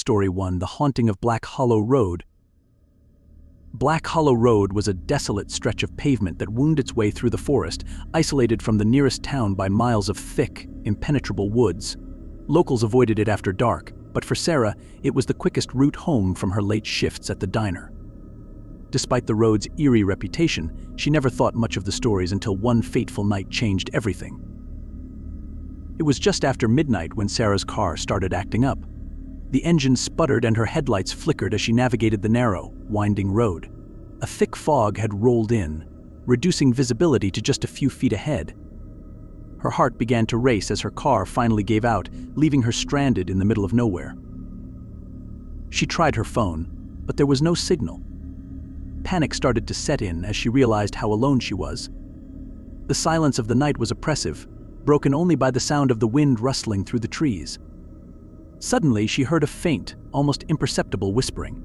Story 1: The Haunting of Black Hollow Road. Black Hollow Road was a desolate stretch of pavement that wound its way through the forest, isolated from the nearest town by miles of thick, impenetrable woods. Locals avoided it after dark, but for Sarah, it was the quickest route home from her late shifts at the diner. Despite the road's eerie reputation, she never thought much of the stories until one fateful night changed everything. It was just after midnight when Sarah's car started acting up. The engine sputtered and her headlights flickered as she navigated the narrow, winding road. A thick fog had rolled in, reducing visibility to just a few feet ahead. Her heart began to race as her car finally gave out, leaving her stranded in the middle of nowhere. She tried her phone, but there was no signal. Panic started to set in as she realized how alone she was. The silence of the night was oppressive, broken only by the sound of the wind rustling through the trees. Suddenly, she heard a faint, almost imperceptible whispering.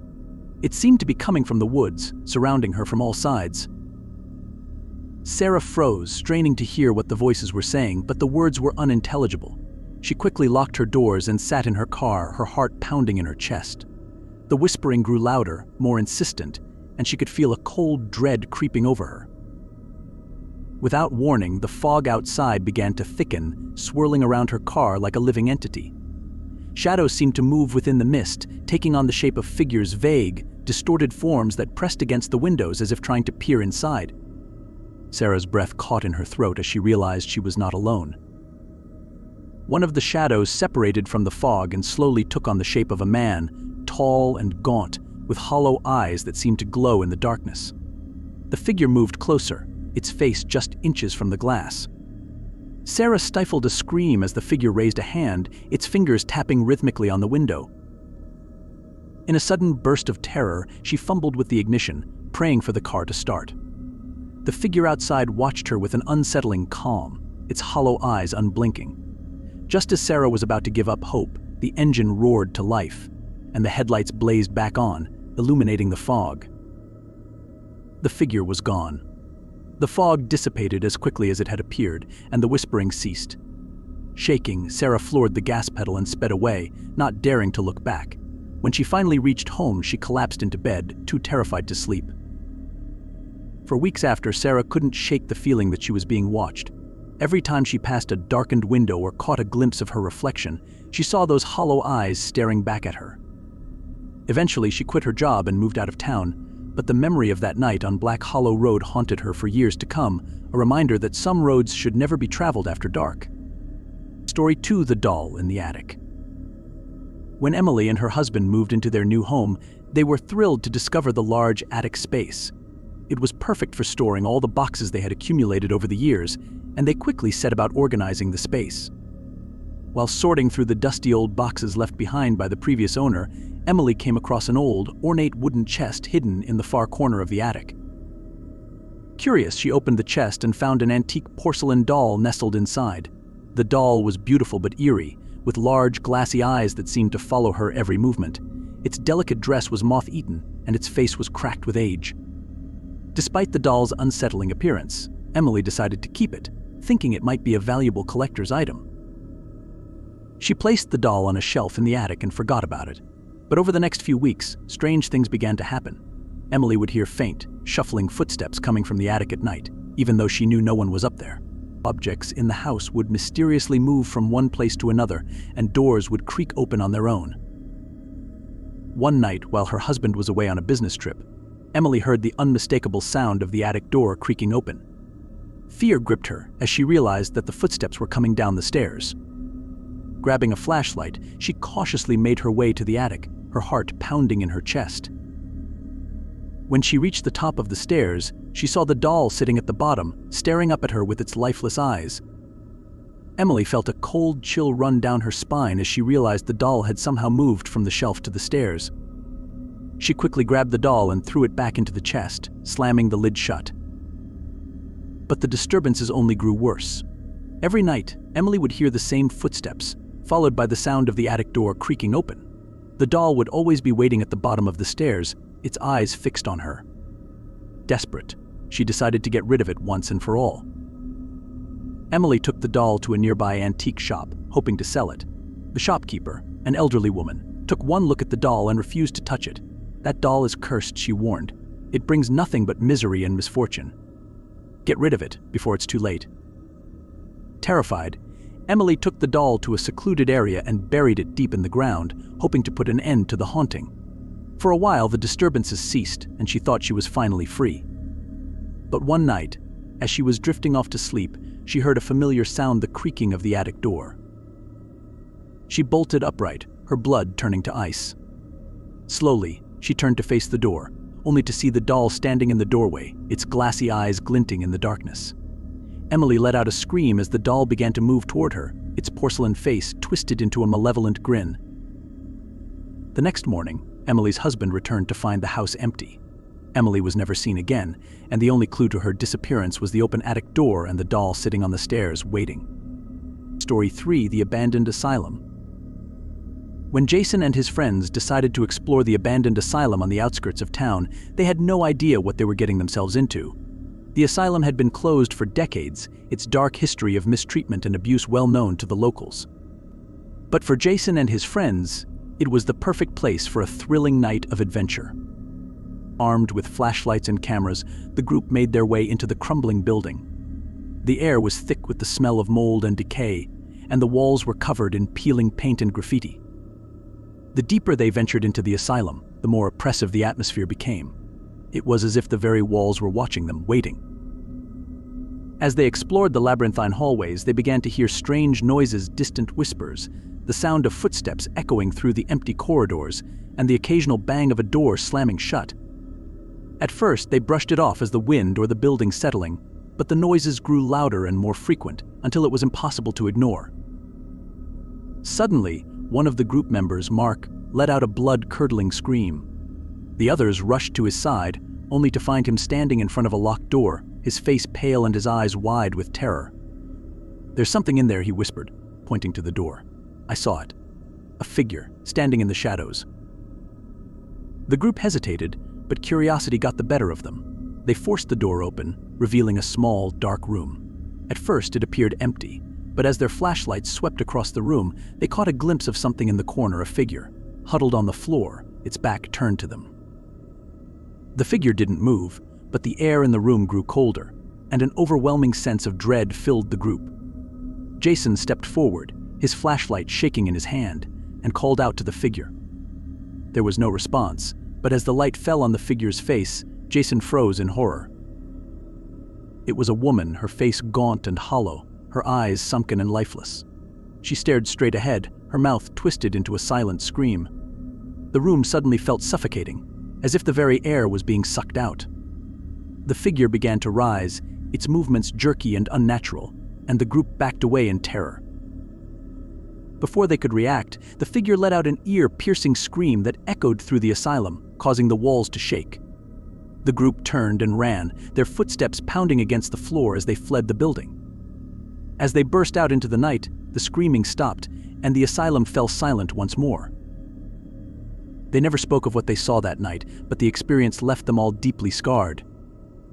It seemed to be coming from the woods, surrounding her from all sides. Sarah froze, straining to hear what the voices were saying, but the words were unintelligible. She quickly locked her doors and sat in her car, her heart pounding in her chest. The whispering grew louder, more insistent, and she could feel a cold dread creeping over her. Without warning, the fog outside began to thicken, swirling around her car like a living entity. Shadows seemed to move within the mist, taking on the shape of figures, vague, distorted forms that pressed against the windows as if trying to peer inside. Sarah's breath caught in her throat as she realized she was not alone. One of the shadows separated from the fog and slowly took on the shape of a man, tall and gaunt, with hollow eyes that seemed to glow in the darkness. The figure moved closer, its face just inches from the glass. Sarah stifled a scream as the figure raised a hand, its fingers tapping rhythmically on the window. In a sudden burst of terror, she fumbled with the ignition, praying for the car to start. The figure outside watched her with an unsettling calm, its hollow eyes unblinking. Just as Sarah was about to give up hope, the engine roared to life, and the headlights blazed back on, illuminating the fog. The figure was gone. The fog dissipated as quickly as it had appeared, and the whispering ceased. Shaking, Sarah floored the gas pedal and sped away, not daring to look back. When she finally reached home, she collapsed into bed, too terrified to sleep. For weeks after, Sarah couldn't shake the feeling that she was being watched. Every time she passed a darkened window or caught a glimpse of her reflection, she saw those hollow eyes staring back at her. Eventually, she quit her job and moved out of town, but the memory of that night on Black Hollow Road haunted her for years to come, a reminder that some roads should never be traveled after dark. Story 2: The Doll in the Attic. When Emily and her husband moved into their new home, they were thrilled to discover the large attic space. It was perfect for storing all the boxes they had accumulated over the years, and they quickly set about organizing the space. While sorting through the dusty old boxes left behind by the previous owner, Emily came across an old, ornate wooden chest hidden in the far corner of the attic. Curious, she opened the chest and found an antique porcelain doll nestled inside. The doll was beautiful but eerie, with large, glassy eyes that seemed to follow her every movement. Its delicate dress was moth-eaten, and its face was cracked with age. Despite the doll's unsettling appearance, Emily decided to keep it, thinking it might be a valuable collector's item. She placed the doll on a shelf in the attic and forgot about it. But over the next few weeks, strange things began to happen. Emily would hear faint, shuffling footsteps coming from the attic at night, even though she knew no one was up there. Objects in the house would mysteriously move from one place to another, and doors would creak open on their own. One night, while her husband was away on a business trip, Emily heard the unmistakable sound of the attic door creaking open. Fear gripped her as she realized that the footsteps were coming down the stairs. Grabbing a flashlight, she cautiously made her way to the attic, her heart pounding in her chest. When she reached the top of the stairs, she saw the doll sitting at the bottom, staring up at her with its lifeless eyes. Emily felt a cold chill run down her spine as she realized the doll had somehow moved from the shelf to the stairs. She quickly grabbed the doll and threw it back into the chest, slamming the lid shut. But the disturbances only grew worse. Every night, Emily would hear the same footsteps, followed by the sound of the attic door creaking open. The doll would always be waiting at the bottom of the stairs, its eyes fixed on her. Desperate, she decided to get rid of it once and for all. Emily took the doll to a nearby antique shop, hoping to sell it. The shopkeeper, an elderly woman, took one look at the doll and refused to touch it. "That doll is cursed," she warned. "It brings nothing but misery and misfortune. Get rid of it before it's too late." Terrified, Emily took the doll to a secluded area and buried it deep in the ground, hoping to put an end to the haunting. For a while, the disturbances ceased, and she thought she was finally free. But one night, as she was drifting off to sleep, she heard a familiar sound, the creaking of the attic door. She bolted upright, her blood turning to ice. Slowly, she turned to face the door, only to see the doll standing in the doorway, its glassy eyes glinting in the darkness. Emily let out a scream as the doll began to move toward her, its porcelain face twisted into a malevolent grin. The next morning, Emily's husband returned to find the house empty. Emily was never seen again, and the only clue to her disappearance was the open attic door and the doll sitting on the stairs, waiting. Story 3: The Abandoned Asylum. When Jason and his friends decided to explore the abandoned asylum on the outskirts of town, they had no idea what they were getting themselves into. The asylum had been closed for decades, its dark history of mistreatment and abuse well known to the locals. But for Jason and his friends, it was the perfect place for a thrilling night of adventure. Armed with flashlights and cameras, the group made their way into the crumbling building. The air was thick with the smell of mold and decay, and the walls were covered in peeling paint and graffiti. The deeper they ventured into the asylum, the more oppressive the atmosphere became. It was as if the very walls were watching them, waiting. As they explored the labyrinthine hallways, they began to hear strange noises, distant whispers, the sound of footsteps echoing through the empty corridors, and the occasional bang of a door slamming shut. At first, they brushed it off as the wind or the building settling, but the noises grew louder and more frequent until it was impossible to ignore. Suddenly, one of the group members, Mark, let out a blood-curdling scream. The others rushed to his side, only to find him standing in front of a locked door, his face pale and his eyes wide with terror. "There's something in there," he whispered, pointing to the door. "I saw it. A figure, standing in the shadows." The group hesitated, but curiosity got the better of them. They forced the door open, revealing a small, dark room. At first, it appeared empty, but as their flashlights swept across the room, they caught a glimpse of something in the corner, a figure, huddled on the floor, its back turned to them. The figure didn't move, but the air in the room grew colder, and an overwhelming sense of dread filled the group. Jason stepped forward, his flashlight shaking in his hand, and called out to the figure. There was no response, but as the light fell on the figure's face, Jason froze in horror. It was a woman, her face gaunt and hollow, her eyes sunken and lifeless. She stared straight ahead, her mouth twisted into a silent scream. The room suddenly felt suffocating, as if the very air was being sucked out. The figure began to rise, its movements jerky and unnatural, and the group backed away in terror. Before they could react, the figure let out an ear-piercing scream that echoed through the asylum, causing the walls to shake. The group turned and ran, their footsteps pounding against the floor as they fled the building. As they burst out into the night, the screaming stopped, and the asylum fell silent once more. They never spoke of what they saw that night, but the experience left them all deeply scarred.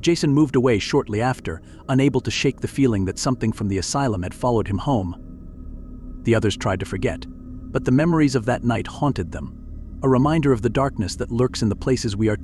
Jason moved away shortly after, unable to shake the feeling that something from the asylum had followed him home. The others tried to forget, but the memories of that night haunted them, a reminder of the darkness that lurks in the places we are